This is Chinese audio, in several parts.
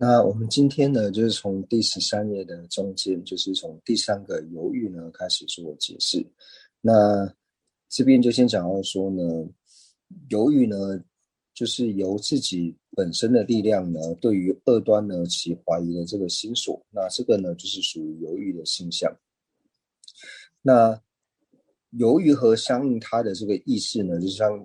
那我们今天呢，就是从第13页的中间，就是从第3个犹豫呢开始做解释。那这边就先讲到说呢，犹豫呢，就是由自己本身的力量呢，对于恶端呢起怀疑的这个心所，那这个呢就是属于犹豫的现象。那犹豫和相应它的这个意识呢，就像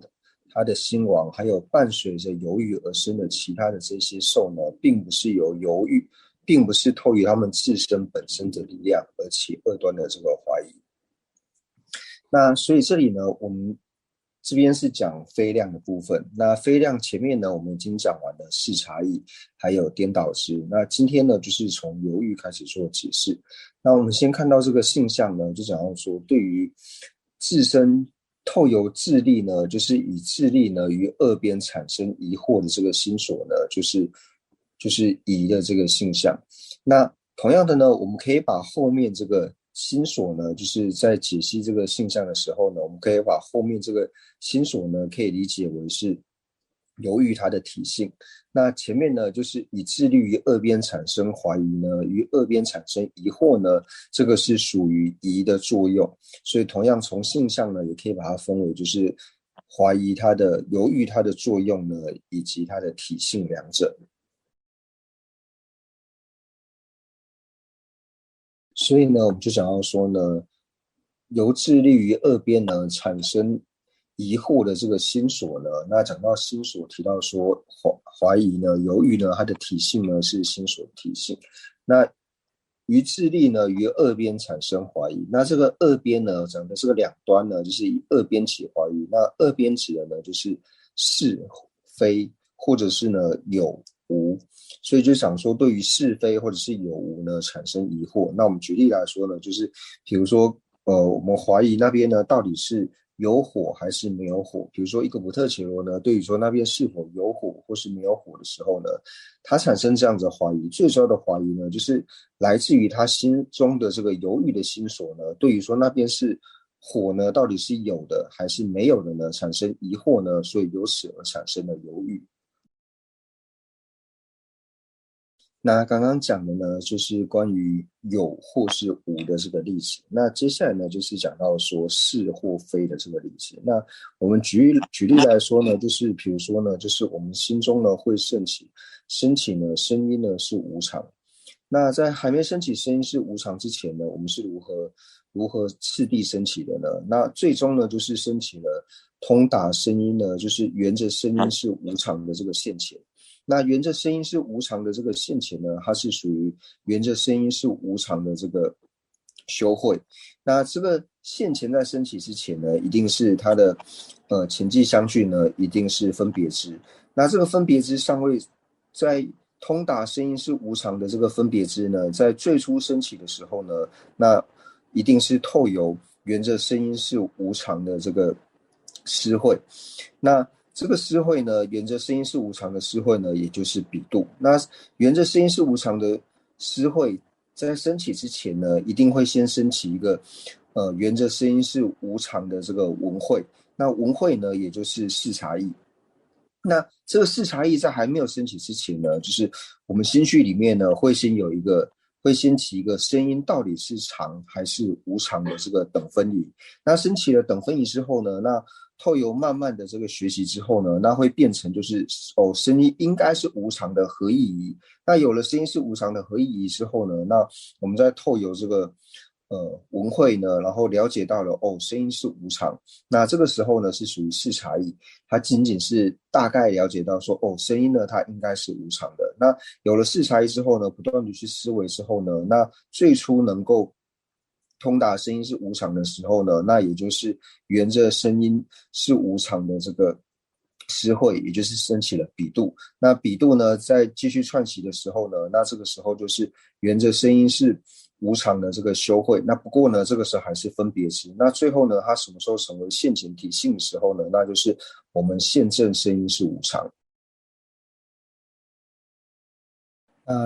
他的心王，还有伴随着犹豫而生的其他的这些受呢，并不是由犹豫，并不是透于他们自身本身的力量而起恶端的这个怀疑。那所以这里呢，我们这边是讲非量的部分。那非量前面呢，我们已经讲完了视差异，还有颠倒之。那今天呢，就是从犹豫开始做解释。那我们先看到这个现象呢，就讲到说，对于自身透由智力呢，就是以智力呢于二边产生疑惑的这个心所呢，就是疑的这个现象。那同样的呢，我们可以把后面这个心所呢，就是在解析这个现象的时候呢，我们可以把后面这个心所呢，可以理解为是由于它的体性。那前面呢，就是以智力于二边产生怀疑呢，于二边产生疑惑呢，这个是属于疑的作用。所以同样从现象呢，也可以把它分为就是怀疑它的、犹豫它的作用呢，以及它的体性两者。所以呢，我们就讲到说呢，由智力于二边呢产生疑惑的这个心所呢，那讲到心所，提到说怀疑呢、犹豫呢，它的体性呢是心所的体性。那于智力呢于二边产生怀疑，那这个二边呢讲的这个两端呢，就是以二边起怀疑。那二边指的呢就是是非，或者是呢有无。所以就想说，对于是非或者是有无呢产生疑惑。那我们举例来说呢，就是比如说，我们怀疑那边呢到底是有火还是没有火。比如说一个普特伽罗呢，对于说那边是否有火或是没有火的时候呢，他产生这样子的怀疑，最主要的怀疑呢，就是来自于他心中的这个犹豫的心所呢，对于说那边是火呢到底是有的还是没有的呢，产生疑惑呢，所以由此而产生了犹豫。那刚刚讲的呢，就是关于有或是无的这个例子。那接下来呢，就是讲到说是或非的这个例子。那我们举例来说呢，就是比如说呢，就是我们心中呢会升起呢声音呢是无常。那在还没升起声音是无常之前呢，我们是如何次第升起的呢？那最终呢，就是升起了通达声音呢，就是沿着声音是无常的这个现前。那沿着声音是无常的这个现前呢，它是属于沿着声音是无常的这个修会。那这个现前在升起之前呢，一定是它的前际相续呢，一定是分别支。那这个分别支尚未在通达声音是无常的这个分别支呢，在最初升起的时候呢，那一定是透由沿着声音是无常的这个施会。那这个施会呢，沿着声音是无常的施会呢，也就是比度。那沿着声音是无常的施会，在升起之前呢，一定会先升起一个，沿着声音是无常的这个文会。那文会呢，也就是视察意。那这个视察意在还没有升起之前呢，就是我们心绪里面呢，会先起一个声音到底是常还是无常的这个等分离。那升起了等分离之后呢，那透由慢慢的这个学习之后呢，那会变成就是声音应该是无常的合意义。那有了声音是无常的合意义之后呢，那我们再透由这个文会呢，然后了解到了声音是无常。那这个时候呢是属于视察意，它仅仅是大概了解到说声音呢它应该是无常的。那有了视察意之后呢，不断的去思维之后呢，那最初能够通达声音是无常的时候呢，那也就是沿着声音是无常的这个施会，也就是升起了比度。那比度呢在继续串起的时候呢，那这个时候就是沿着声音是无常的这个修会。那不过呢这个时候还是分别支。那最后呢它什么时候成为现前体性的时候呢，那就是我们现证声音是无常。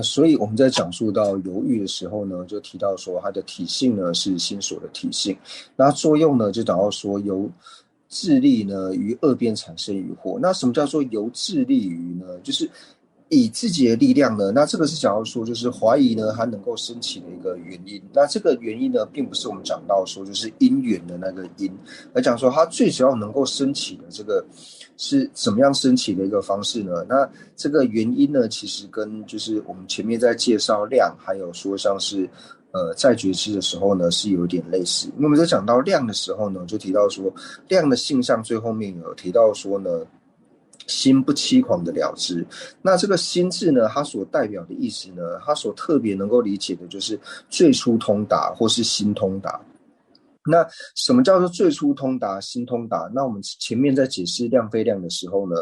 所以我们在讲述到犹豫的时候呢，就提到说它的体性呢是心所的体性。那作用呢就讲到说由智力呢于二边产生疑惑。那什么叫做由智力于呢？就是以自己的力量呢，那这个是想要说，就是怀疑呢，它能够升起的一个原因。那这个原因呢，并不是我们讲到说就是因缘的那个因，而讲说它最主要能够升起的这个是怎么样升起的一个方式呢？那这个原因呢，其实跟就是我们前面在介绍量，还有说像是在觉知的时候呢，是有点类似。那么在讲到量的时候呢，就提到说量的性相最后面有提到说呢。心不欺狂的了知，那这个心字呢，它所代表的意思呢，它所特别能够理解的就是最初通达或是心通达。那什么叫做最初通达、心通达？那我们前面在解释量非量的时候呢，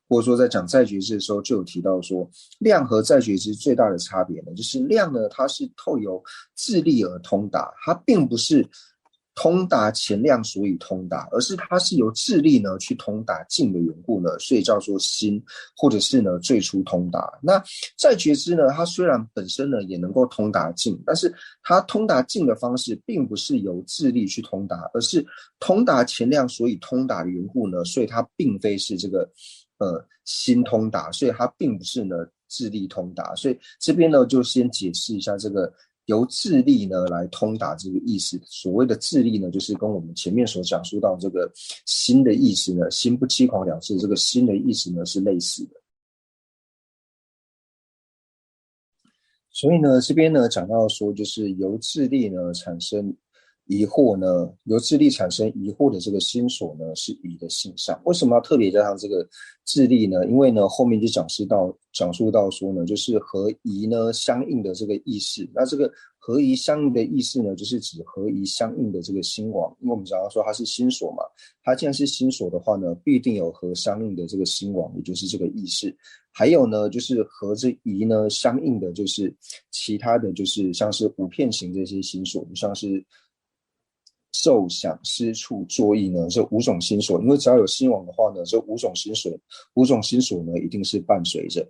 或者说在讲在觉知的时候，就有提到说，量和在觉知最大的差别呢，就是量呢，它是透由自力而通达，它并不是通达前量所以通达，而是它是由智力呢去通达境的缘故呢，所以叫做心，或者是呢最初通达。那在觉知呢，它虽然本身呢也能够通达境，但是它通达境的方式并不是由智力去通达，而是通达前量所以通达的缘故呢，所以它并非是这个心通达，所以它并不是呢智力通达。所以这边呢就先解释一下这个。由智力呢来通达这个意思，所谓的智力呢，就是跟我们前面所讲述到这个心的意思呢，心不欺狂了知这个心的意思呢是类似的。所以呢，这边呢讲到说，就是由智力呢产生疑惑呢，由智力产生疑惑的这个心所呢是疑的性相。为什么要特别加上这个智力呢？因为呢后面就讲述到说呢，就是和疑呢相应的这个意识。那这个和疑相应的意识呢，就是指和疑相应的这个心王。因为我们讲到说它是心所嘛，它既然是心所的话呢，必定有和相应的这个心王，也就是这个意识。还有呢，就是和这疑呢相应的，就是其他的就是像是五片型这些心所，就像是受想思触作意呢，这五种心所。因为只要有心王的话呢，这五种心所呢一定是伴随着。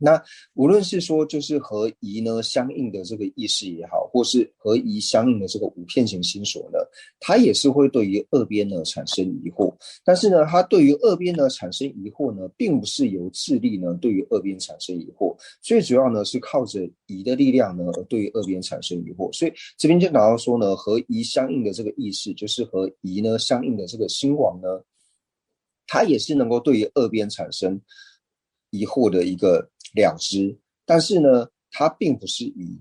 那无论是说就是和疑呢相应的这个意识也好，或是和疑相应的这个五片型心所呢，它也是会对于二边呢产生疑惑。但是呢，它对于二边呢产生疑惑呢，并不是由智力呢对于二边产生疑惑，最主要呢是靠着疑的力量呢而对于二边产生疑惑。所以这边就讲到说呢，和疑相应的这个意识，就是和疑呢相应的这个心王呢，它也是能够对于二边产生疑惑的一个了知，但是呢，它并不是疑。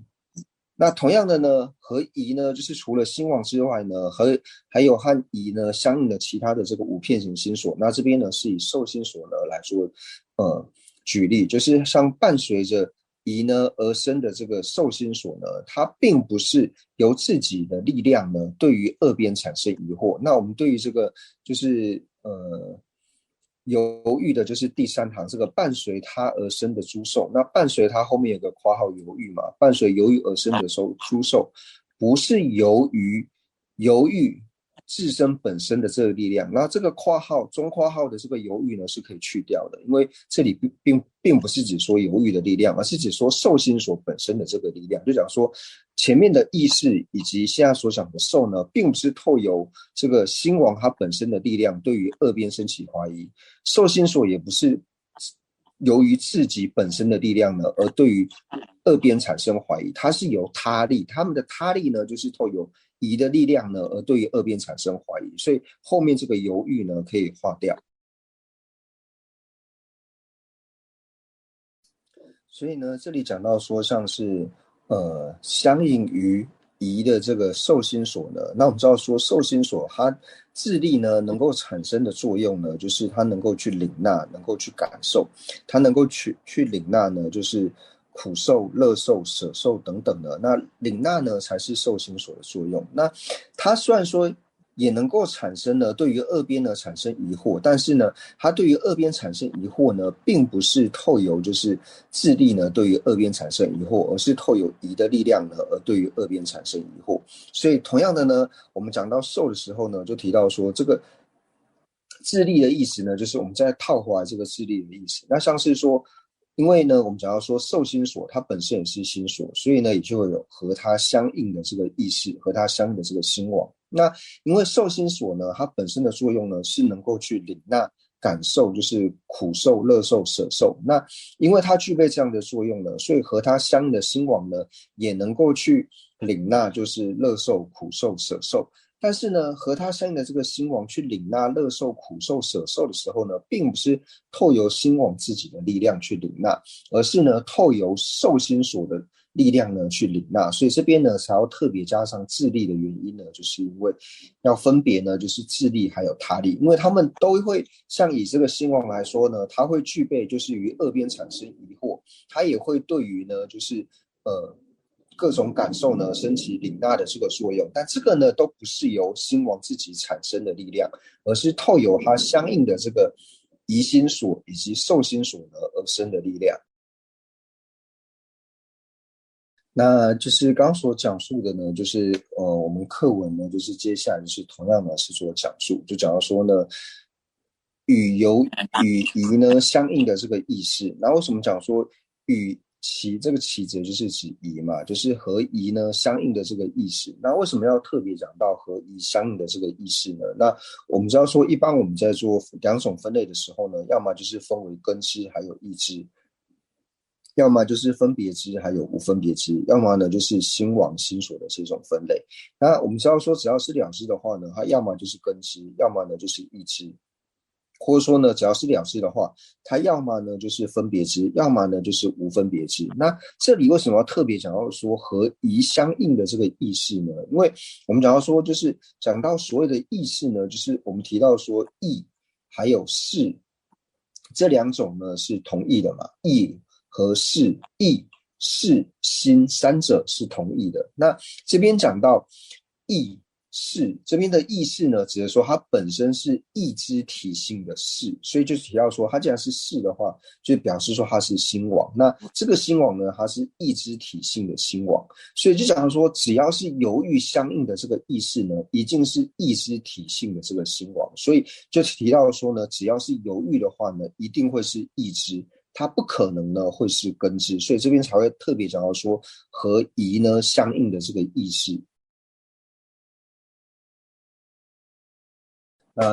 那同样的呢，和疑呢，就是除了心王之外呢，还有和疑呢相应的其他的这个五片型心所。那这边呢是以受心所呢来做举例，就是像伴随着疑呢而生的这个受心所呢，它并不是由自己的力量呢对于二边产生疑惑。那我们对于这个就是犹豫的就是第三行这个伴随它而生的诸受，那伴随它后面有个括号犹豫嘛，伴随犹豫而生的诸受，不是由于犹豫自身本身的这个力量。那这个中括号的这个犹豫呢是可以去掉的，因为这里并不是指说犹豫的力量，而是指说受心所本身的这个力量。就讲说前面的意识以及现在所讲的受呢，并不是透由这个心王它本身的力量对于二边升起怀疑，受心所也不是由于自己本身的力量呢而对于二边产生怀疑，它是由他力，他们的他力呢就是透由疑的力量呢而对于二边产生怀疑，所以后面这个犹豫呢可以划掉。所以呢，这里讲到说像是相应于疑的这个受心所呢，那我们知道说受心所它智力呢能够产生的作用呢，就是它能够去领纳，能够去感受，它能够去领纳呢，就是苦受、乐受、舍受等等的。那领纳呢才是受心所的作用。那它虽然说也能够产生呢，对于二边呢产生疑惑，但是呢，它对于二边产生疑惑呢，并不是透由就是智力呢对于二边产生疑惑，而是透由疑的力量呢而对于二边产生疑惑。所以同样的呢，我们讲到受的时候呢，就提到说这个智力的意思呢，就是我们再套回来这个智力的意思。那像是说，因为呢，我们讲到说受心所，它本身也是心所，所以呢，也就会有和它相应的这个意识，和它相应的这个心王。那因为受心所呢，它本身的作用呢，是能够去领纳感受，就是苦受、乐受、舍受。那因为它具备这样的作用呢，所以和它相应的心王呢，也能够去领纳，就是乐受、苦受、舍受。但是呢，和它相应的这个心王去领纳乐受、苦受、舍受的时候呢，并不是透由心王自己的力量去领纳，而是呢透由受心所的力量呢去领纳。所以这边呢才要特别加上自利的原因呢，就是因为要分别呢就是自利还有他利，因为他们都会像以这个心王来说呢，它会具备就是于二边产生疑惑，它也会对于呢就是各种感受呢升起领纳的这个作用，但这个呢都不是由心王自己产生的力量，而是透由它相应的这个疑心所以及受心所呢而生的力量。那就是刚刚所讲述的呢，就是我们课文呢，就是接下来就是同样的是做讲述，就讲到说呢，与疑呢相应的这个意识。那为什么讲说与其这个其则就是指疑嘛，就是和疑呢相应的这个意识。那为什么要特别讲到和疑相应的这个意识呢？那我们知道说，一般我们在做两种分类的时候呢，要么就是分为根知还有意知。要么就是分别知，还有无分别知；要么呢就是心王心所的这种分类。那我们知道说，只要是了知的话呢，它要么就是根知，要么呢就是意知，或者说呢，只要是了知的话，它要么呢就是分别知，要么呢就是无分别知。那这里为什么要特别讲到说和疑相应的这个意识呢？因为我们讲到说，就是讲到所谓的意识呢，就是我们提到说意还有识这两种呢是同义的嘛，意和识，意、识、心三者是同义的。那这边讲到意识，这边的意识呢，指的说它本身是意之体性的识，所以就是提到说，它既然是识的话，就表示说它是心王。那这个心王呢，它是意之体性的心王，所以就讲到说，只要是犹豫相应的这个意识呢，一定是意之体性的这个心王。所以就提到说呢，只要是犹豫的话呢，一定会是意之。它不可能呢会是根知，所以这边才会特别讲到说和疑呢相应的这个意识。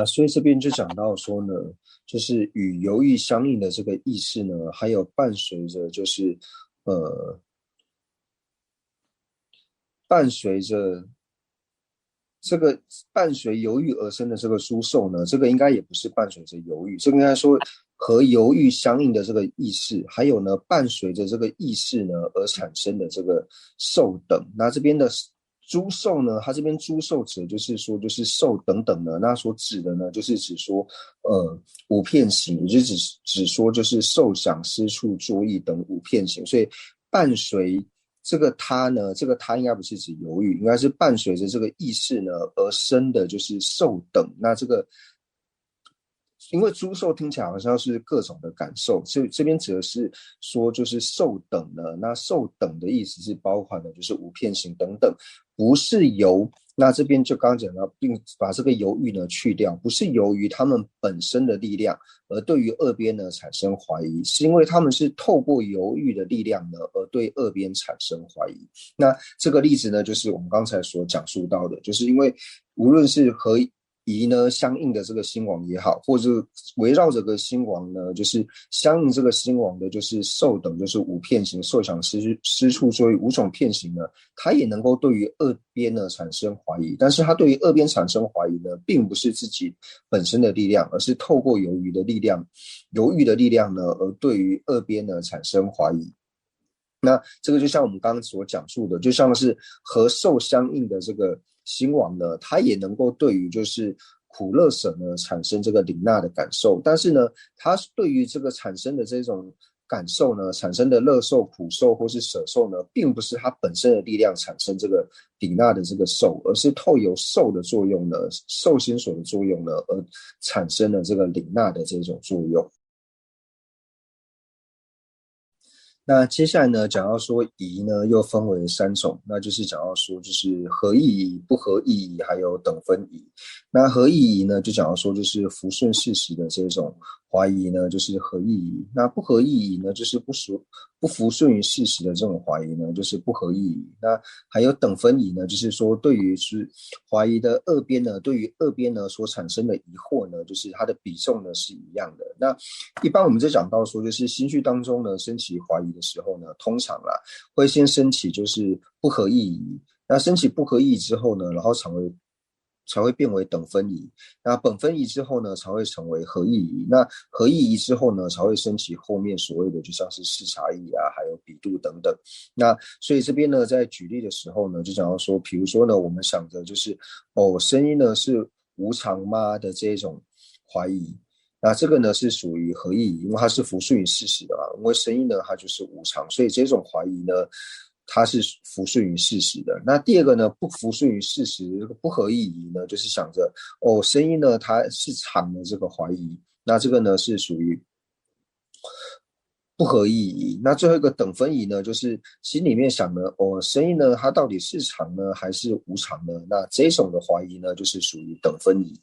所以这边就讲到说呢，就是与犹豫相应的这个意识呢，还有伴随着就是伴随着这个伴随犹豫而生的这个殊受呢，这个应该也不是伴随着犹豫，这个应该说和犹豫相应的这个意识，还有呢伴随着这个意识呢而产生的这个受等。那这边的诸受呢，它这边诸受指就是说就是受等等的，那所指的呢就是指说五片形，也就是指说就是受想思处作意等五片形，所以伴随这个他呢，这个他应该不是指犹豫，应该是伴随着这个意识呢而生的，就是受等。那这个，因为诸受听起来好像是各种的感受，所以这边指的是说就是受等呢。那受等的意思是包含的就是五片形等等，不是由。那这边就刚刚讲到，并把这个犹豫呢去掉，不是由于他们本身的力量而对于二边呢产生怀疑，是因为他们是透过犹豫的力量呢而对二边产生怀疑。那这个例子呢，就是我们刚才所讲述到的，就是因为无论是和疑呢相应的这个心王也好，或者围绕这个心王呢，就是相应这个心王的，就是受等，就是五片形，受想思处作意五种片形呢，它也能够对于二边呢产生怀疑，但是它对于二边产生怀疑呢，并不是自己本身的力量，而是透过犹豫的力量呢，而对于二边呢产生怀疑。那这个就像我们刚刚所讲述的，就像是和受相应的这个心王呢，它也能够对于就是苦乐舍呢产生这个领纳的感受，但是呢，它对于这个产生的这种感受呢，产生的乐受、苦受或是舍受呢，并不是它本身的力量产生这个领纳的这个受，而是透由受的作用呢，受心所的作用呢，而产生了这个领纳的这种作用。那接下来呢，讲到说疑呢，又分为三种，那就是讲到说就是合意疑、不合意疑，还有等分疑。那合意疑呢，就讲到说就是服顺事实的这种怀疑呢，就是合意疑。那不合意疑呢，就是不服顺于事实的这种怀疑呢，就是不合意疑。那还有等分疑呢，就是说对于是怀疑的二边呢，对于二边呢所产生的疑惑呢，就是它的比重呢是一样的。那一般我们在讲到说，就是心绪当中呢升起怀疑的时候呢，通常啦会先升起就是不合意疑。那升起不合意之后呢，然后才会变为等分疑。那等分疑之后呢，才会成为合意疑。那合意疑之后呢，才会升起后面所谓的就像是视察疑啊，还有比度等等。那所以这边呢，在举例的时候呢，就讲到说，比如说呢，我们想着就是声音呢是无常吗的这种怀疑。那这个呢是属于合意疑，因为它是服顺于事实的嘛，因为声音呢它就是无常，所以这种怀疑呢它是服顺于事实的。那第二个呢，不服顺于事实，不合意疑呢，就是想着声音呢它是常的这个怀疑，那这个呢是属于不合意疑。那最后一个等分疑呢，就是心里面想呢，声音呢它到底是常呢还是无常呢？那这种的怀疑呢，就是属于等分疑。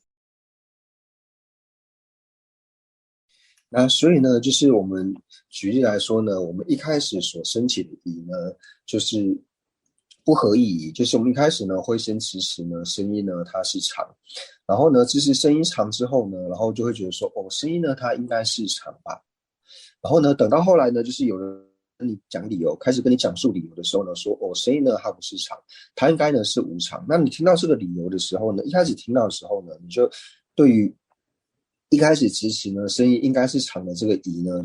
那所以呢，就是我们举例来说呢，我们一开始所升起的疑呢，就是不合意疑，就是我们一开始呢会先支持呢声音呢它是长，然后呢支持声音长之后呢，然后就会觉得说声音呢它应该是长吧，然后呢等到后来呢，就是有人跟你讲理由，开始跟你讲述理由的时候呢，说声音呢它不是长，它应该呢是无常。那你听到这个理由的时候呢，一开始听到的时候呢，你就对于一开始支持呢声音应该是长的这个疑呢，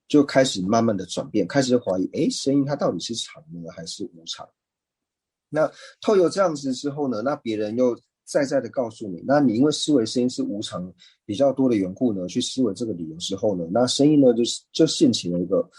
就开始慢慢的转变，开始怀疑，声音它到底是长呢还是无常？那透由这样子之后呢，那别人又再的告诉你，那你因为思维声音是无常比较多的缘故呢，去思维这个理由之后呢，那声音呢就现起了一个，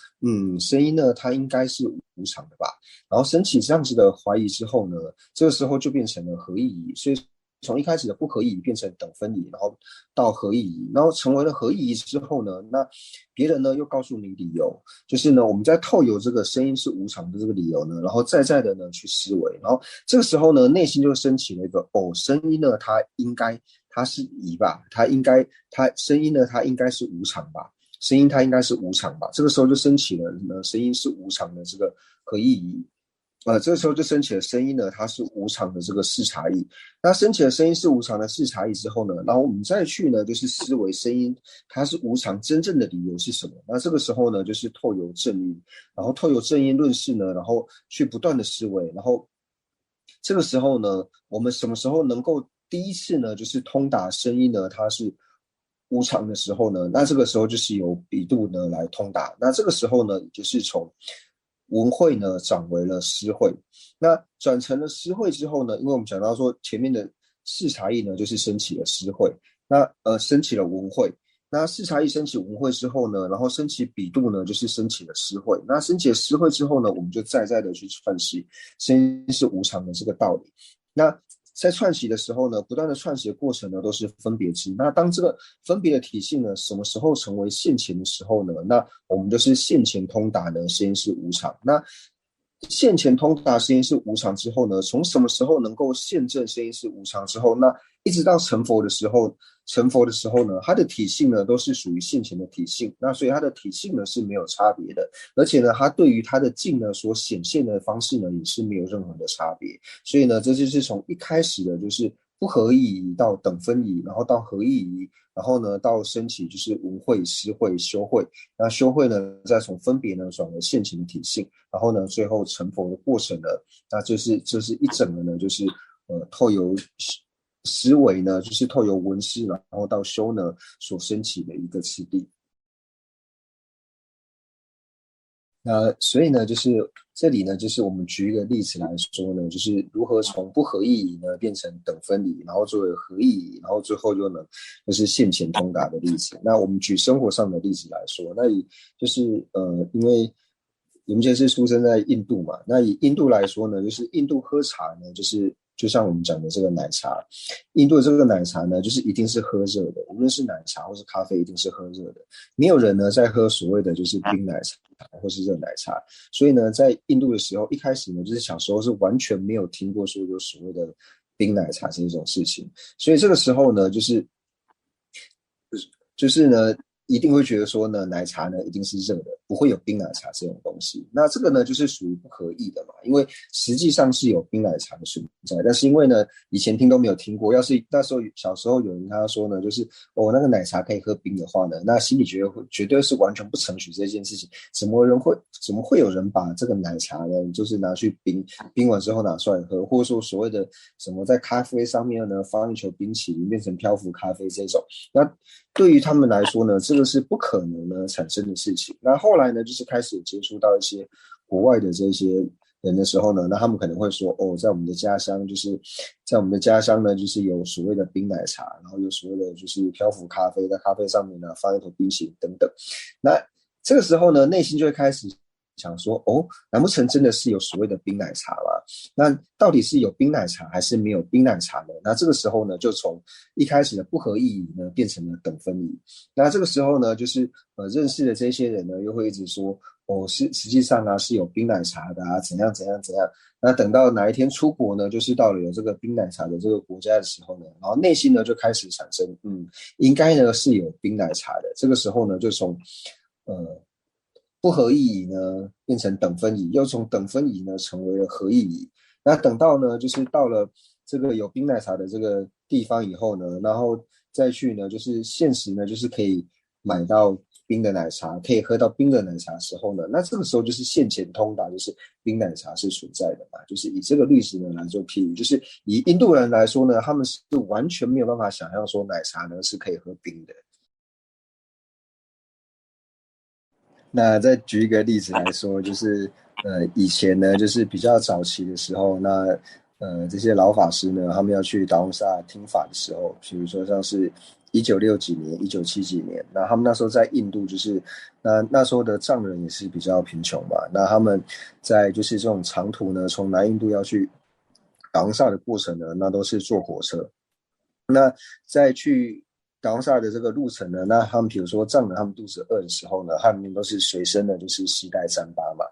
声音呢它应该是无常的吧，然后升起这样子的怀疑之后呢，这个时候就变成了合意疑，所以从一开始的不合意疑变成等分疑，然后到合意疑，然后成为了合意疑之后呢，那别人呢又告诉你理由，就是呢我们在透由这个声音是无常的这个理由呢，然后再的呢去思维，然后这个时候呢内心就升起了一个声音呢它是疑吧，它声音呢它应该是无常吧，声音它应该是无常吧，这个时候就升起了呢声音是无常的这个合意疑。这个时候就升起了声音呢，它是无常的这个视察意。那升起了声音是无常的视察意之后呢，然后我们再去呢，就是思维声音它是无常真正的理由是什么？那这个时候呢，就是透由正音，然后透由正音论事呢，然后去不断的思维，然后这个时候呢，我们什么时候能够第一次呢，就是通达声音呢，它是无常的时候呢，那这个时候就是由比度呢来通达。那这个时候呢，就是从文慧呢转为了诗慧。那转成了诗慧之后呢，因为我们讲到说前面的视察意呢，就是升起了诗慧，那升起了文慧。那视察意升起文慧之后呢，然后升起比度呢，就是升起了诗慧。那升起了诗慧之后呢，我们就再的去串习声音是无常的这个道理。那在串习的时候呢，不断的串习的过程呢，都是分别知。那当这个分别的体系呢，什么时候成为现前的时候呢？那我们就是现前通达呢，声音是无常。那现前通达声音是无常之后呢，从什么时候能够现证声音是无常之后，那一直到成佛的时候，呢，它的体性呢都是属于现前的体性，那所以它的体性呢是没有差别的，而且呢，它对于它的境呢所显现的方式呢也是没有任何的差别，所以呢，这就是从一开始的就是不合意疑到等分疑，然后到合意疑，然后呢到升起就是文慧、诗慧、修慧，那修慧呢再从分别呢转为现前的体性，然后呢最后成佛的过程呢，那就是一整个呢就是透由思维呢，就是透由文思，然后到修呢所升起的一个次第。那所以呢，就是这里呢，就是我们举一个例子来说呢，就是如何从不合意义呢变成等分离，然后作为合意义，然后最后就呢就是现前通达的例子。那我们举生活上的例子来说，那以就是因为我们现在是出生在印度嘛，那以印度来说呢，就是印度喝茶呢，就像我们讲的这个奶茶，印度的这个奶茶呢，就是一定是喝热的，无论是奶茶或是咖啡，一定是喝热的，没有人呢在喝所谓的就是冰奶茶或是热奶茶。所以呢，在印度的时候，一开始呢，就是小时候是完全没有听过说有所谓的冰奶茶这种事情，所以这个时候呢，就是呢。一定会觉得说呢，奶茶呢一定是热的，不会有冰奶茶这种东西。那这个呢就是属于不合意的嘛，因为实际上是有冰奶茶的存在，但是因为呢以前听都没有听过，要是那时候小时候有人他说呢，就是那个奶茶可以喝冰的话呢，那心里绝对是完全不承许这件事情。怎么会有人把这个奶茶呢，就是拿去冰完之后拿出来喝，或者说所谓的什么在咖啡上面呢放一球冰淇淋变成漂浮咖啡这种，那对于他们来说呢，这个是不可能呢产生的事情。那后来呢，就是开始接触到一些国外的这些人的时候呢，那他们可能会说，在我们的家乡，呢，就是有所谓的冰奶茶，然后有所谓的就是漂浮咖啡，在咖啡上面呢放一头冰淇淋等等。那这个时候呢，内心就会开始想说，难不成真的是有所谓的冰奶茶吗？那到底是有冰奶茶还是没有冰奶茶呢？那这个时候呢，就从一开始的不合意义呢，变成了等分疑。那这个时候呢，就是认识的这些人呢，又会一直说，实际上啊是有冰奶茶的啊，怎样怎样怎样。那等到哪一天出国呢，就是到了有这个冰奶茶的这个国家的时候呢，然后内心呢就开始产生，应该呢是有冰奶茶的。这个时候呢，就从不合意义呢变成等分疑，又从等分疑呢成为了合意疑。那等到呢，就是到了这个有冰奶茶的这个地方以后呢，然后再去呢，就是现实呢，就是可以买到冰的奶茶，可以喝到冰的奶茶的时候呢，那这个时候就是现前通达，就是冰奶茶是存在的嘛。就是以这个例子呢来做譬喻，就是以印度人来说呢，他们是完全没有办法想象说奶茶呢是可以喝冰的。那再举一个例子来说，就是以前呢，就是比较早期的时候，那这些老法师呢，他们要去达隆萨听法的时候，比如说像是1960几年、1970几年，那他们那时候在印度，就是那时候的藏人也是比较贫穷嘛，那他们在就是这种长途呢，从南印度要去达隆萨的过程呢，那都是坐火车。那在去达隆萨的这个路程呢，那他们比如说藏人他们肚子饿的时候呢，他们都是随身的就是携带糌粑嘛。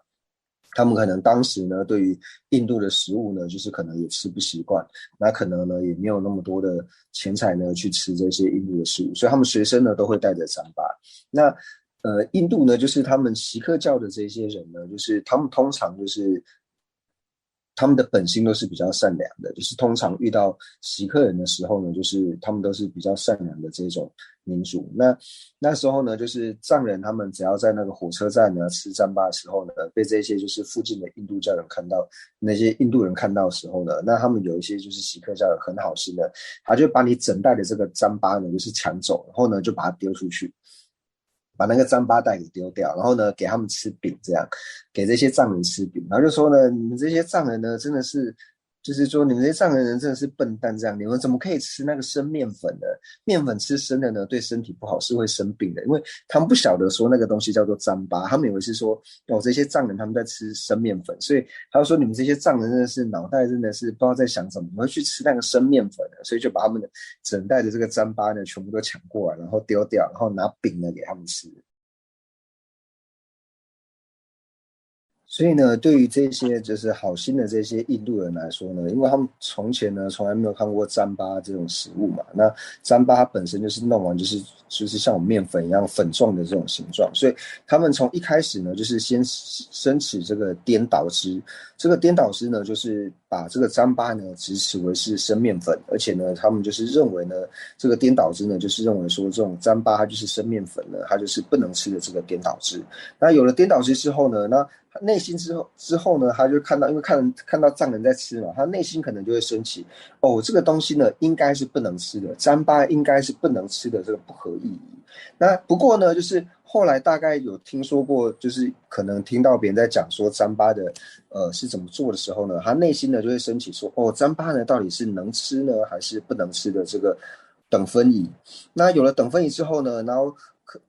他们可能当时呢，对于印度的食物呢，就是可能也吃不习惯，那可能呢也没有那么多的钱财呢去吃这些印度的食物，所以他们随身呢都会带着糌粑。那印度呢，就是他们锡克教的这些人呢，就是他们通常就是他们的本性都是比较善良的，就是通常遇到锡克人的时候呢，就是他们都是比较善良的这种民族。那时候呢，就是藏人他们只要在那个火车站呢吃糌粑的时候呢，被这些就是附近的印度教人看到，那些印度人看到的时候呢，那他们有一些就是锡克教人很好心的，他就把你整袋的这个糌粑呢就是抢走，然后呢就把它丢出去。把那个糌粑袋给丢掉，然后呢，给他们吃饼，这样给这些藏人吃饼，然后就说呢，你们这些藏人呢，真的是，就是说你们这些藏人真的是笨蛋，这样你们怎么可以吃那个生面粉呢？面粉吃生的呢，对身体不好，是会生病的，因为他们不晓得说那个东西叫做糌粑，他们以为是说这些藏人他们在吃生面粉，所以他就说你们这些藏人真的是脑袋真的是不知道在想什么，会去吃那个生面粉的，所以就把他们的整袋的这个糌粑呢全部都抢过来，然后丢掉，然后拿饼呢给他们吃。所以呢，对于这些就是好心的这些印度人来说呢，因为他们从前呢从来没有看过糌粑这种食物嘛，那糌粑它本身就是弄完就是像我们面粉一样粉状的这种形状，所以他们从一开始呢就是先生起这个颠倒之，这个颠倒之呢就是把这个糌粑呢指使为是生面粉，而且呢他们就是认为呢这个颠倒之呢就是认为说这种糌粑它就是生面粉呢，它就是不能吃的这个颠倒之。那有了颠倒之之后呢，那内心之后呢，他就看到，因为看到藏人在吃嘛，他内心可能就会升起，这个东西呢应该是不能吃的，糌粑应该是不能吃的，这个不合意义。那不过呢，就是后来大概有听说过，就是可能听到别人在讲说糌粑的是怎么做的时候呢，他内心呢就会升起说，糌粑呢到底是能吃呢还是不能吃的这个等分疑。那有了等分疑之后呢，然后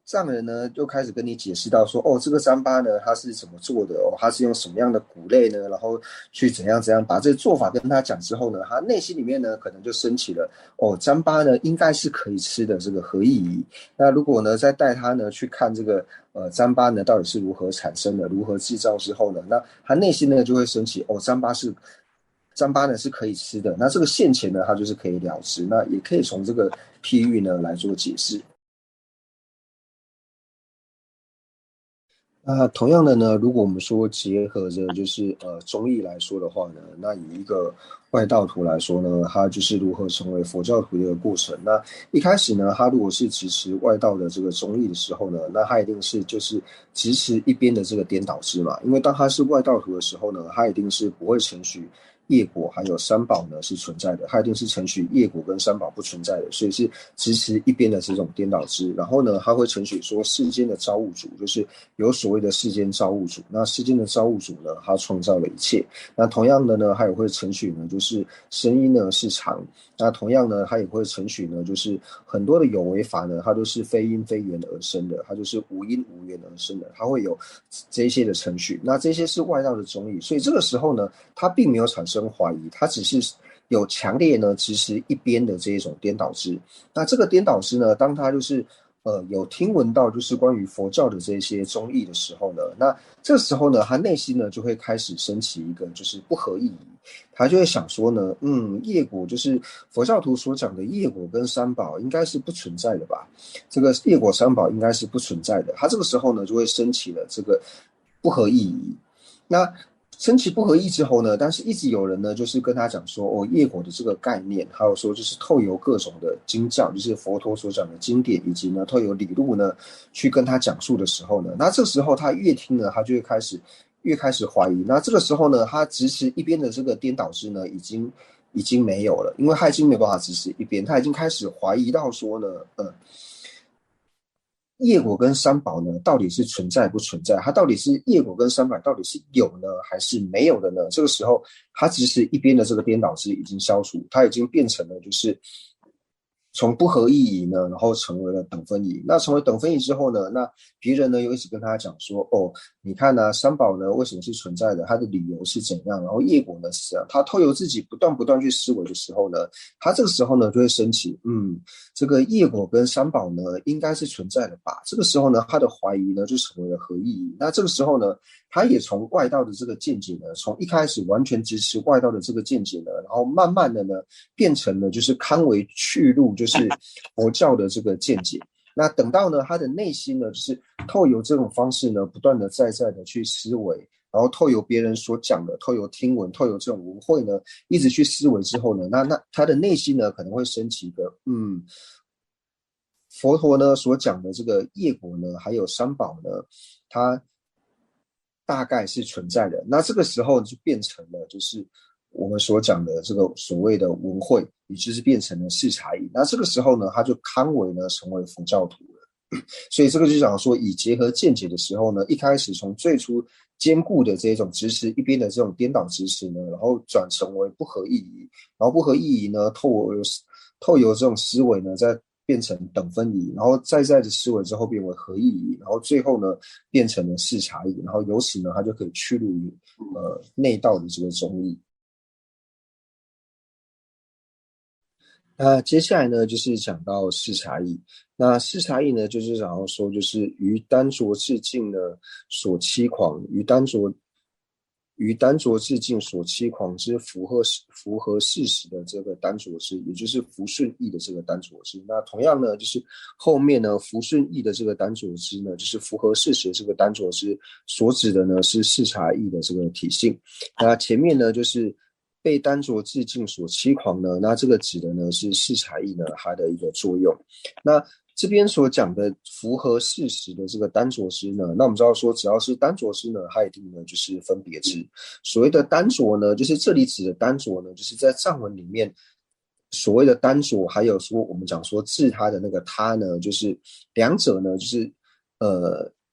藏人呢就开始跟你解释到说，这个糌粑呢它是怎么做的，它是用什么样的谷类呢，然后去怎样怎样把这个做法跟他讲之后呢，他内心里面呢可能就升起了，糌粑呢应该是可以吃的这个合意义。那如果呢再带他呢去看这个糌粑呢到底是如何产生的，如何制造之后呢，那他内心呢就会升起，糌粑呢是可以吃的，那这个现前呢它就是可以了之，那也可以从这个譬喻呢来做解释。同样的呢，如果我们说结合着就是中医来说的话呢，那以一个外道徒来说呢，他就是如何成为佛教徒的一个过程。那一开始呢，他如果是支持外道的这个中医的时候呢，那他一定是就是支持一边的这个颠倒师嘛，因为当他是外道徒的时候呢，他一定是不会承许业果还有三宝呢是存在的，它一定是承许业果跟三宝不存在的，所以是支持一边的这种颠倒之。然后呢，它会承许说世间的造物主就是有所谓的世间造物主，那世间的造物主呢，他创造了一切。那同样的呢，他也会承许呢，就是声音呢是常。那同样呢，他也会承许呢，就是很多的有为法呢，它都是非因非缘而生的，它就是无因无缘而生的，它会有这些的程序。那这些是外道的中义，所以这个时候呢，他并没有产生怀疑，他只是有强烈呢支持一边的这一种颠倒之。那这个颠倒之呢，当他就是有听闻到就是关于佛教的这些宗义的时候呢，那这时候呢，他内心呢就会开始升起一个就是不合意义，他就会想说呢，业果就是佛教徒所讲的业果跟三宝应该是不存在的吧？这个业果三宝应该是不存在的。他这个时候呢就会升起了这个不合意义。那升起不合意之后呢，但是一直有人呢，就是跟他讲说，业果的这个概念，还有说就是透由各种的经教，就是佛陀所讲的经典，以及呢透由理路呢，去跟他讲述的时候呢，那这时候他越听呢，他就会越开始怀疑。那这个时候呢，他支持一边的这个颠倒之呢，已经没有了，因为他已经没办法支持一边，他已经开始怀疑到说呢，业果跟三宝呢，到底是存在不存在？它到底是业果跟三宝到底是有呢，还是没有的呢？这个时候，它其实一边的这个颠倒是已经消除，它已经变成了就是从不合意义呢，然后成为了等分义。那成为等分义之后呢，那别人呢又一直跟他讲说，你看呢、三宝呢为什么是存在的？它的理由是怎样？然后业果呢是这样。他透由自己不断去思维的时候呢，他这个时候呢就会升起，这个业果跟三宝呢应该是存在的吧？这个时候呢，他的怀疑呢就成为了合意义。那这个时候呢，他也从外道的这个见解呢，从一开始完全支持外道的这个见解呢，然后慢慢的呢变成了就是堪为去路，就是佛教的这个见解。那等到呢，他的内心呢，就是透由这种方式呢，不断的在的去思维，然后透由别人所讲的，透由听闻，透由这种文汇呢，一直去思维之后呢，那他的内心呢，可能会升起一个，佛陀呢所讲的这个业果呢，还有三宝呢，它大概是存在的。那这个时候就变成了就是我们所讲的这个所谓的文慧，也就是变成了视察义。那这个时候呢，他就堪为呢成为佛教徒了。所以这个就讲说，以结合见解的时候呢，一开始从最初坚固的这种知识一边的这种颠倒知识呢，然后转成为不合意义，然后不合意义呢，透由这种思维呢，再变成等分义，然后在的思维之后变为合意义，然后最后呢变成了视察义，然后由此呢，它就可以趋入于内道的这个中义。那接下来呢，就是讲到视察义。那视察义呢，就是想要说，就是于丹浊致敬呢所期狂，于丹浊致敬所期狂之符合事实的这个丹浊之，也就是福顺义的这个丹浊之。那同样呢，就是后面呢福顺义的这个丹浊之呢，就是符合事实的这个丹浊之所指的呢是视察义的这个体性。那前面呢就是被丹浊致敬所期狂呢，那这个指的呢是视察义呢它的一个作用。那这边所讲的符合事实的这个丹浊师呢，那我们知道说，只要是丹浊师呢，它一定呢就是分别之。所谓的丹浊呢，就是这里指的丹浊呢，就是在藏文里面所谓的丹浊，还有说我们讲说治他的那个他呢，就是两者呢，就是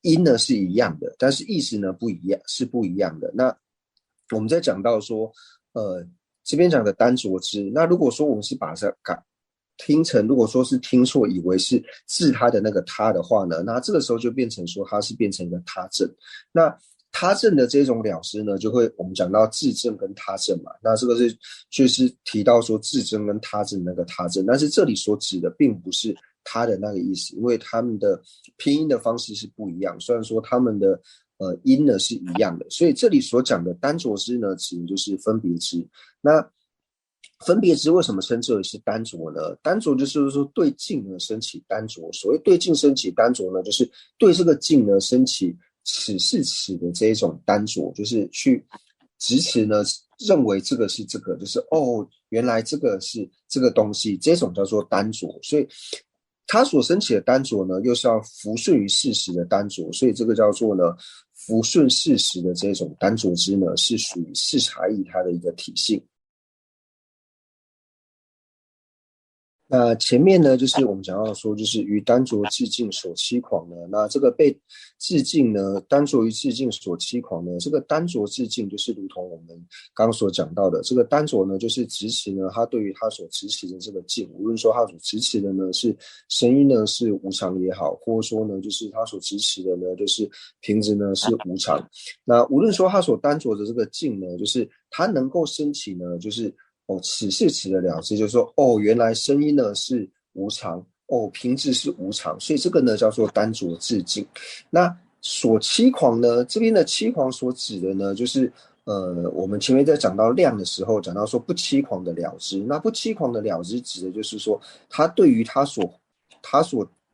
音呢是一样的，但是意思呢不一样，是不一样的。那我们在讲到说，这边讲的丹浊之，那如果说我们是把它听成，如果说是听错，以为是治他的那个他的话呢，那这个时候就变成说它是变成一个他证。那他证的这种了知呢，就会我们讲到自证跟他证嘛。那这个是就是提到说自证跟他证那个他证，但是这里所指的并不是他的那个意思，因为他们的拼音的方式是不一样。虽然说他们的音呢是一样的，所以这里所讲的丹浊之呢，指的就是分别之。那分别之为什么称之为是丹浊呢？丹浊就是说对境呢升起丹浊。所谓对境升起丹浊呢，就是对这个境呢升起此是此的这一种单着，就是去直持呢认为这个是这个，就是原来这个是这个东西，这种叫做单着。所以它所升起的单着呢，又是要服顺于事实的单着，所以这个叫做呢服顺事实的这种单着之呢，是属于视察义它的一个体性。那前面呢，就是我们讲到说，就是于单着自净所欺狂呢。那这个被自净呢，单着于自净所欺狂呢，这个单着自净就是如同我们刚刚所讲到的，这个单着呢，就是执持呢，他对于他所执持的这个净，无论说他所执持的呢是声音呢是无常也好，或者说呢就是他所执持的呢就是瓶子呢是无常。那无论说他所单着的这个净呢，就是他能够升起呢，就是此是此的了知，就是说原来声音呢是无常，瓶子是无常，所以这个呢叫做单着自净。那所欺狂呢，这边的欺狂所指的呢，就是我们前面在讲到量的时候，讲到说不欺狂的了知。那不欺狂的了知，指的就是说，他对于他所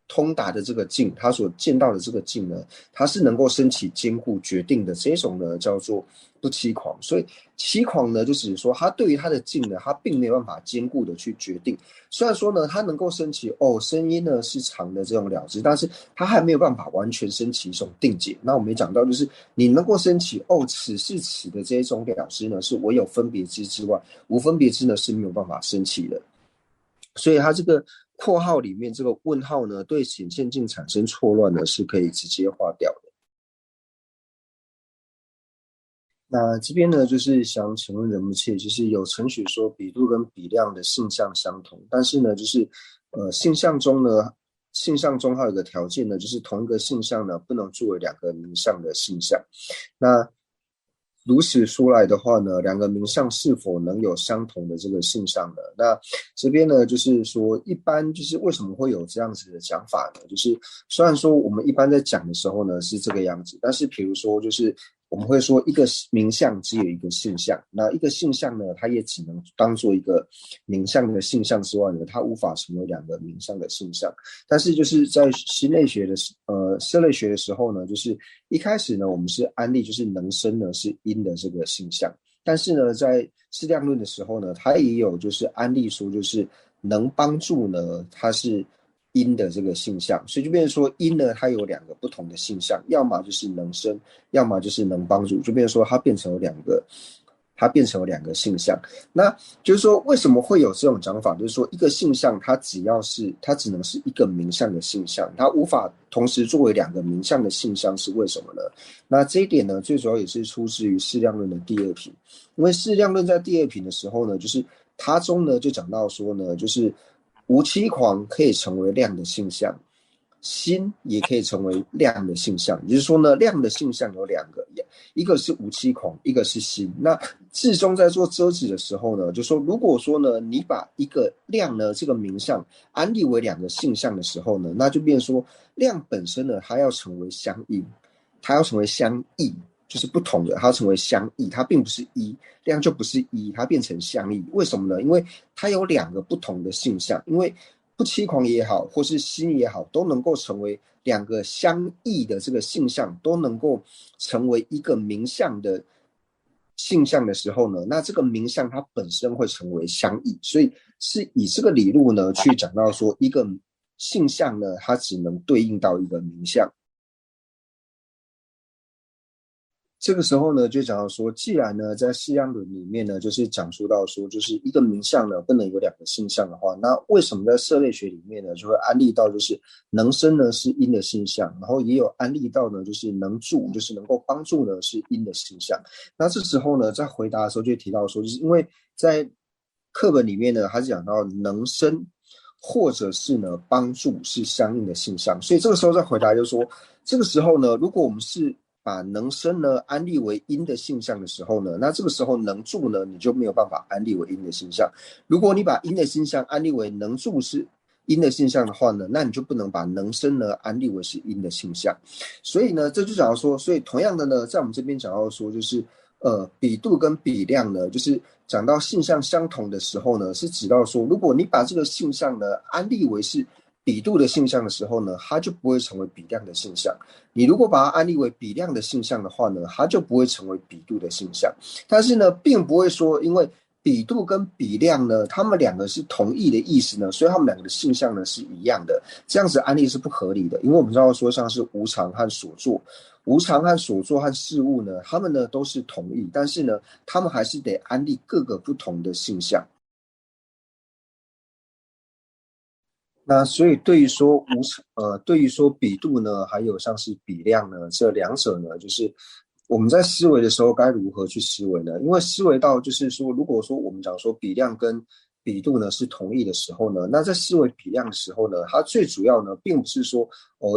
通达的这个境，他所见到的这个境呢，他是能够升起坚固决定的，这种呢叫做不欺狂。所以欺狂呢，就只是说他对于他的境呢，他并没有办法坚固的去决定。虽然说呢，他能够升起声音呢是常的这种了知，但是他还没有办法完全升起一种定解。那我们也讲到，就是你能够升起此是此的这一种了知呢，是唯有分别知之外，无分别知呢是没有办法升起的。所以它这个括号里面这个问号呢，对显现境产生错乱呢，是可以直接划掉的。那这边呢，就是想请问仁波切，就是有承许说比度跟比量的性相相同，但是呢，就是性相中呢，性相中还有一个条件呢，就是同一个性相呢，不能作为两个名相的性相。那如此说来的话呢，两个名相是否能有相同的这个性相呢？那这边呢，就是说一般就是为什么会有这样子的讲法呢？就是虽然说我们一般在讲的时候呢是这个样子，但是比如说就是我们会说一个名相只有一个性相，那一个性相呢，它也只能当做一个名相的性相之外呢，它无法成为两个名相的性相。但是就是在心类学的色类学的时候呢，就是一开始呢，我们是安立就是能生呢是因的这个性相，但是呢，在释量论的时候呢，它也有就是安立说就是能帮助呢，它是因的这个性相，所以就变成说因呢，它有两个不同的性相，要么就是能生，要么就是能帮助，就变成说它变成了两个性相。那就是说为什么会有这种讲法，就是说一个性相它只能是一个名相的性相，它无法同时作为两个名相的性相，是为什么呢？那这一点呢，最主要也是出自于释量论的第二品。因为释量论在第二品的时候呢，就是它中呢就讲到说呢，就是无欺狂可以成为量的性相，心也可以成为量的性相。也就是说呢，量的性相有两个，一个是无欺狂，一个是心。那智中在做遮止的时候呢，就说如果说呢，你把一个量呢这个名相安立为两个性相的时候呢，那就变成说量本身呢，它要成为相应，它要成为相异。就是不同的，它要成为相异，它并不是一，量就不是一，它变成相异。为什么呢？因为它有两个不同的性相，因为不欺狂也好，或是心也好，都能够成为两个相异的这个性相，都能够成为一个名相的性相的时候呢，那这个名相它本身会成为相异，所以是以这个理路呢去讲到说，一个性相呢，它只能对应到一个名相。这个时候呢，就讲到说，既然呢，在释量论里面呢，就是讲述到说，就是一个名相呢不能有两个性相的话，那为什么在色类学里面呢，就会安立到就是能生呢是因的性相，然后也有安立到呢就是能助，就是能够帮助呢是因的性相。那这时候呢，在回答的时候就提到说，就是因为在课本里面呢，还是讲到能生或者是呢帮助是相应的性相，所以这个时候在回答就是说，这个时候呢，如果我们是把能生呢安立为因的性相的时候呢，那这个时候能助呢你就没有办法安立为因的性相。如果你把因的性相安立为能助是因的性相的话呢，那你就不能把能生呢安立为是因的性相。所以呢，这就讲到说，所以同样的呢，在我们这边讲到说，就是比度跟比量呢，就是讲到性相相同的时候呢，是指到说，如果你把这个性相呢安立为是比度的性向的时候呢，它就不会成为比量的性向。你如果把它安立为比量的性向的话呢，它就不会成为比度的性向。但是呢，并不会说因为比度跟比量呢，他们两个是同义的意思呢，所以他们两个的性向呢是一样的。这样子安立是不合理的，因为我们知道说像是无常和所作，无常和所作和事物呢，他们呢都是同义，但是呢，他们还是得安立各个不同的性向。那所以对于说比度呢，还有像是比量呢，这两者呢，就是我们在思维的时候该如何去思维呢？因为思维到就是说，如果说我们讲说比量跟比度呢是同义的时候呢，那在思维比量的时候呢，它最主要呢，并不是说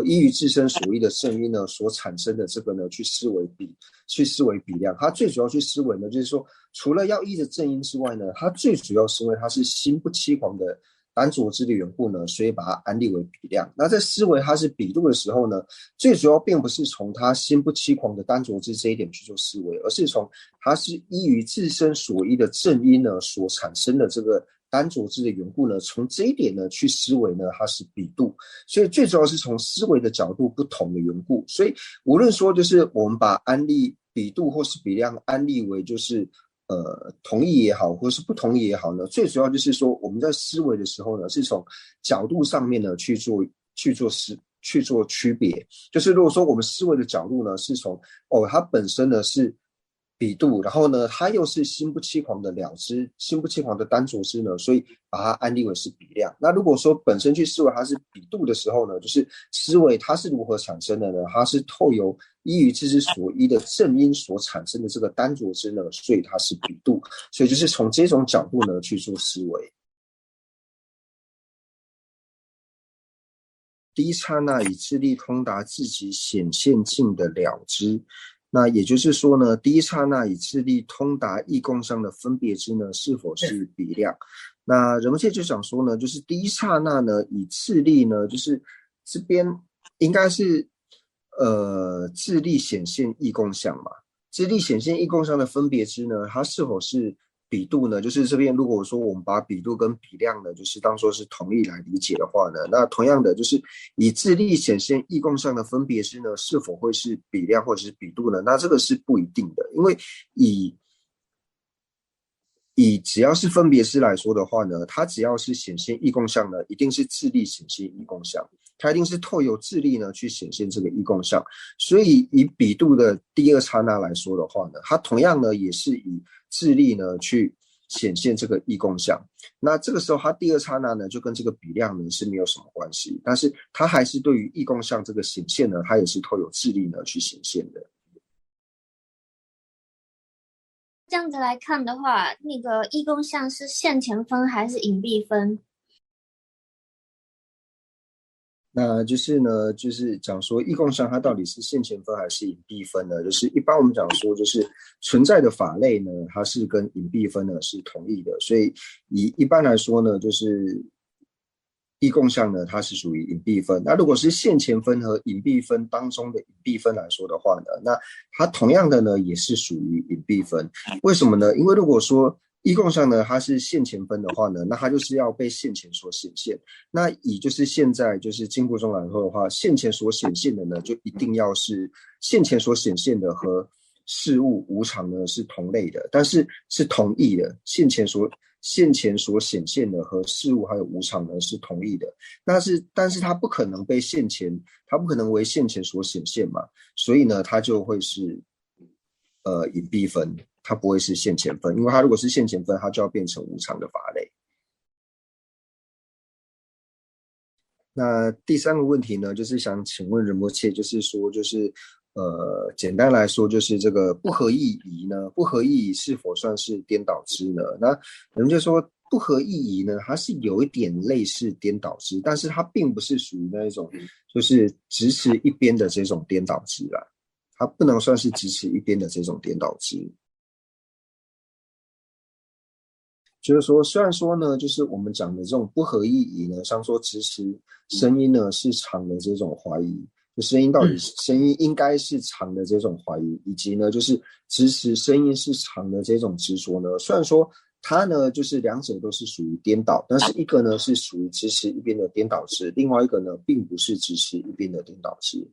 依于自身所依的正因呢所产生的这个呢去思维比量，它最主要去思维呢，就是说除了要依着正因之外呢，它最主要是因为它是心不欺狂的单着之的缘故呢，所以把它安立为比量。那在思维它是比度的时候呢，最主要并不是从它心不欺狂的单着之这一点去做思维，而是从它是依于自身所依的正因呢所产生的这个单着之的缘故呢，从这一点呢去思维呢，它是比度。所以最主要是从思维的角度不同的缘故。所以无论说就是我们把安立比度或是比量安立为就是同意也好，或是不同意也好呢，最主要就是说我们在思维的时候呢，是从角度上面呢去做区别。就是如果说我们思维的角度呢，是从它本身呢是比度，然后呢它又是心不欺狂的了知，心不欺狂的单着知呢，所以把它安立为是比量。那如果说本身去思维它是比度的时候呢，就是思维它是如何产生的呢？它是透由依于自之所依的正因所产生的这个单着知呢，所以它是比度。所以就是从这种角度呢去做思维。第一刹那以智力通达自己显现境的了知。那也就是说呢，第一刹那以智力通达异共相的分别知呢，是否是比量？那人们界就想说呢，就是第一刹那呢，以智力呢，就是这边应该是智力显现异共相嘛。智力显现异共相的分别知呢，它是否是比度呢？就是这边如果说我们把比度跟比量呢，就是当做是同义来理解的话呢，那同样的就是以智力显现异共相的分别知呢，是否会是比量或者是比度呢？那这个是不一定的，因为以只要是分别知来说的话呢，它只要是显现异共相呢，一定是智力显现异共相，它一定是透由智力呢去显现这个异共相。所以以比度的第二刹那来说的话呢，它同样呢也是以智力呢去显现这个异共相。那这个时候它第二刹那呢就跟这个比量呢是没有什么关系，但是它还是对于异共相这个显现呢，它也是透由智力呢去显现的。这样子来看的话，那个异共相是现前分还是隐蔽分？那就是呢，就是讲说异共相它到底是现前分还是隐蔽分呢？就是一般我们讲说，就是存在的法类呢，它是跟隐蔽分呢是同义的，所以一般来说呢，就是异共相呢，它是属于隐蔽分。那如果是现前分和隐蔽分当中的隐蔽分来说的话呢，那它同样的呢也是属于隐蔽分。为什么呢？因为如果说异共相呢，它是现前分的话呢，那它就是要被现前所显现。那以就是现在就是进步中来说的话，现前所显现的呢，就一定要是现前所显现的和事物无常呢是同类的，但是是同义的。现前所显现的和事物还有无常呢是同义的，但是它不可能被现前，它不可能为现前所显现嘛，所以呢，它就会是隐蔽分，它不会是现前分，因为它如果是现前分，它就要变成无常的法类。那第三个问题呢，就是想请问仁波切，就是说，就是简单来说，就是这个不合意义呢，不合意义是否算是颠倒知呢？那人们就说不合意义呢，它是有一点类似颠倒知，但是它并不是属于那一种就是直持一边的这种颠倒知啦，它不能算是直持一边的这种颠倒知。就是说，虽然说呢，就是我们讲的这种不合意义呢，像说支持声音呢是长的这种怀疑，就声音到底声音应该是长的这种怀疑，以及呢就是支持声音是长的这种执着呢，虽然说它呢就是两者都是属于颠倒，但是一个呢是属于支持一边的颠倒式，另外一个呢并不是支持一边的颠倒式。